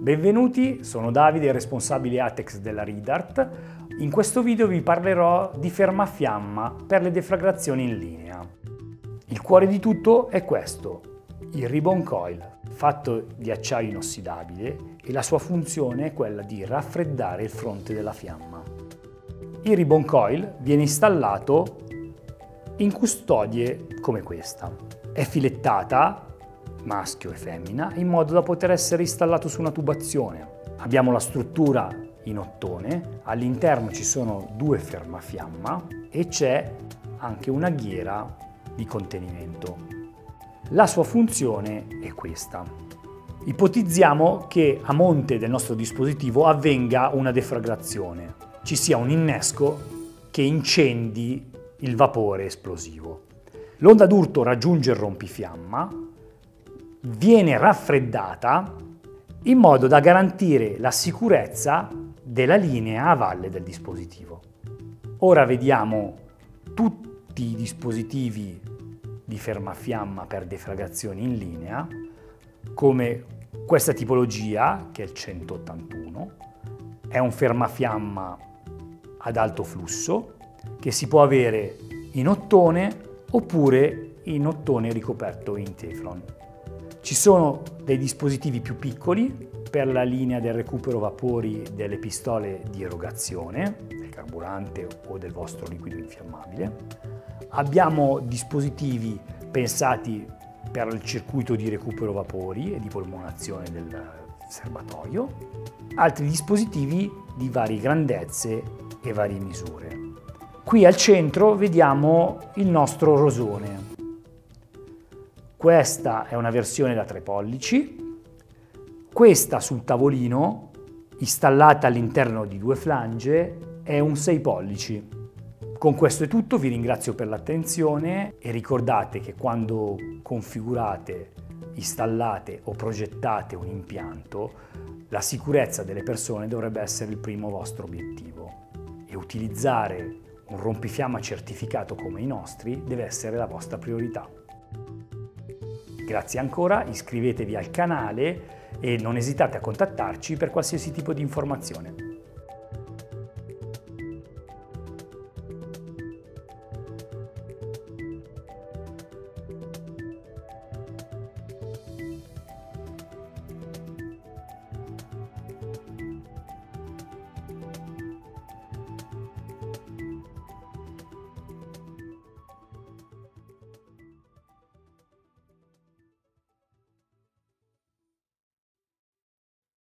Benvenuti, sono Davide, responsabile Atex della Ridart. In questo video vi parlerò di fermafiamma per le deflagrazioni in linea. Il cuore di tutto è questo, il ribbon coil, fatto di acciaio inossidabile, e la sua funzione è quella di raffreddare il fronte della fiamma. Il ribbon coil viene installato in custodie come questa. È filettata, maschio e femmina, in modo da poter essere installato su una tubazione. Abbiamo la struttura in ottone, all'interno ci sono due fermafiamma e c'è anche una ghiera di contenimento. La sua funzione è questa. Ipotizziamo che a monte del nostro dispositivo avvenga una deflagrazione, ci sia un innesco che incendi il vapore esplosivo. L'onda d'urto raggiunge il rompifiamma, viene raffreddata in modo da garantire la sicurezza della linea a valle del dispositivo. Ora vediamo tutti i dispositivi di fermafiamma per deflagrazioni in linea, come questa tipologia, che è il 181, è un fermafiamma ad alto flusso che si può avere in ottone oppure in ottone ricoperto in Teflon. Ci sono dei dispositivi più piccoli per la linea del recupero vapori delle pistole di erogazione, del carburante o del vostro liquido infiammabile. Abbiamo dispositivi pensati per il circuito di recupero vapori e di polmonazione del serbatoio, altri dispositivi di varie grandezze e varie misure. Qui al centro vediamo il nostro rosone. Questa è una versione da 3 pollici, questa sul tavolino, installata all'interno di 2 flange, è un 6 pollici. Con questo è tutto, vi ringrazio per l'attenzione e ricordate che quando configurate, installate o progettate un impianto, la sicurezza delle persone dovrebbe essere il primo vostro obiettivo e utilizzare un rompifiamma certificato come i nostri deve essere la vostra priorità. Grazie ancora, iscrivetevi al canale e non esitate a contattarci per qualsiasi tipo di informazione.